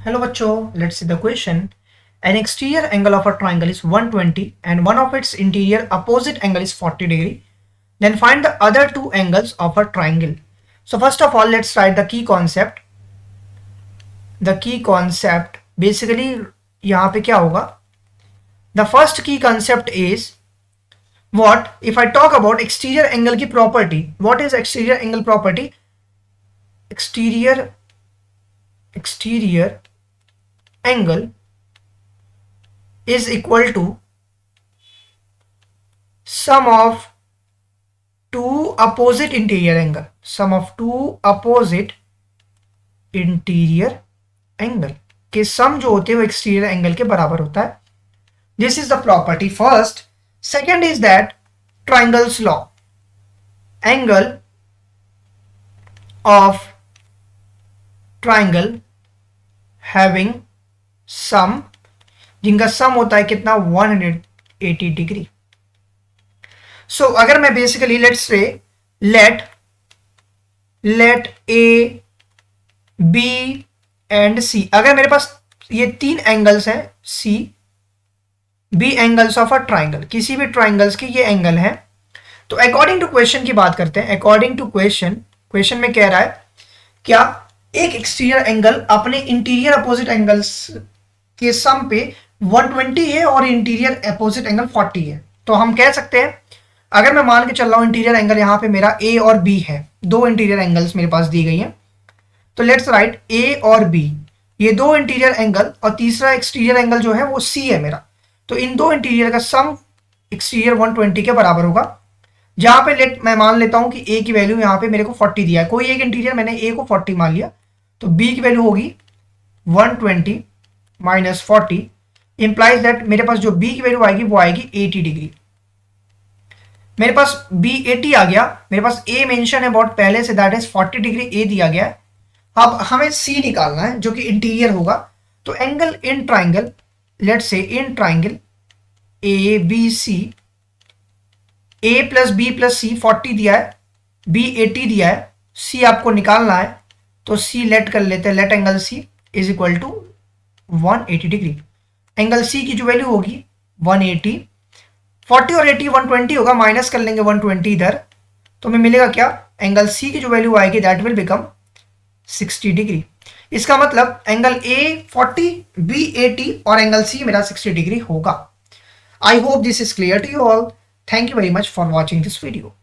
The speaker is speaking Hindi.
Hello bachcho, let's see the question. An exterior angle of a triangle is 120 and one of its interior opposite angle is 40 degree. Then find the other two angles of a triangle. So first of all, let's write the key concept. The key concept basically यहाँ पे क्या होगा? The first key concept is what? If I talk about exterior angle की property, what is exterior angle property? Exterior angle is equal to sum of two opposite interior angle. Sum of two opposite interior angle के सम जो होते हैं वो एक्सटीरियर एंगल के बराबर होता है. This is the property first. Second is that triangles law. Angle of triangle having sum, जिनका सम होता है कितना 180 डिग्री. सो अगर मैं basically let's say let A B and C, अगर मेरे पास ये तीन एंगल्स हैं C B angles of a triangle, किसी भी ट्राइंगल्स के ये एंगल हैं, तो अकॉर्डिंग टू क्वेश्चन की बात करते हैं. अकॉर्डिंग टू क्वेश्चन में कह रहा है क्या एक एक्सटीरियर एंगल अपने इंटीरियर अपोजिट एंगल्स के सम पे 120 है और इंटीरियर अपोजिट एंगल 40 है. तो हम कह सकते हैं, अगर मैं मान के चल रहा हूं इंटीरियर एंगल यहां पे मेरा ए और बी है, दो इंटीरियर एंगल्स मेरे पास दी गई हैं, तो लेट्स राइट ए और बी, ये दो इंटीरियर एंगल और तीसरा एक्सटीरियर एंगल जो है वो सी है मेरा. तो इन दो इंटीरियर का सम एक्सटीरियर 120 के बराबर होगा. जहां पे मैं मान लेता हूं कि ए की वैल्यू यहां पे मेरे को 40 दिया है, कोई एक इंटीरियर मैंने ए को 40 मान लिया, तो बी की वैल्यू होगी 120 माइनस 40 इंप्लाइज दैट मेरे पास जो बी की वैल्यू आएगी वो आएगी 80 डिग्री. मेरे पास बी 80 आ गया, मेरे पास ए मेंशन है बहुत पहले से, दैट इज 40 डिग्री ए दिया गया है. अब हमें सी निकालना है जो कि इंटीरियर होगा. तो angle in triangle, let's say in triangle A B C, A plus B plus C 40 दिया है, बी 80 दिया है, सी आपको निकालना है, तो सी लेट कर लेते हैं. Let angle C is equal to 180 degree. Angle C की जो वैल्यू होगी 180, 40 और 80 120 होगा, माइनस कर लेंगे 120 इधर, तो हमें मिलेगा क्या, एंगल सी की जो वैल्यू आएगी दैट विल बिकम 60 डिग्री. इसका मतलब एंगल ए 40, बी 80 और एंगल सी मेरा 60 डिग्री होगा. I hope this is clear to you all. Thank you very much for watching this video.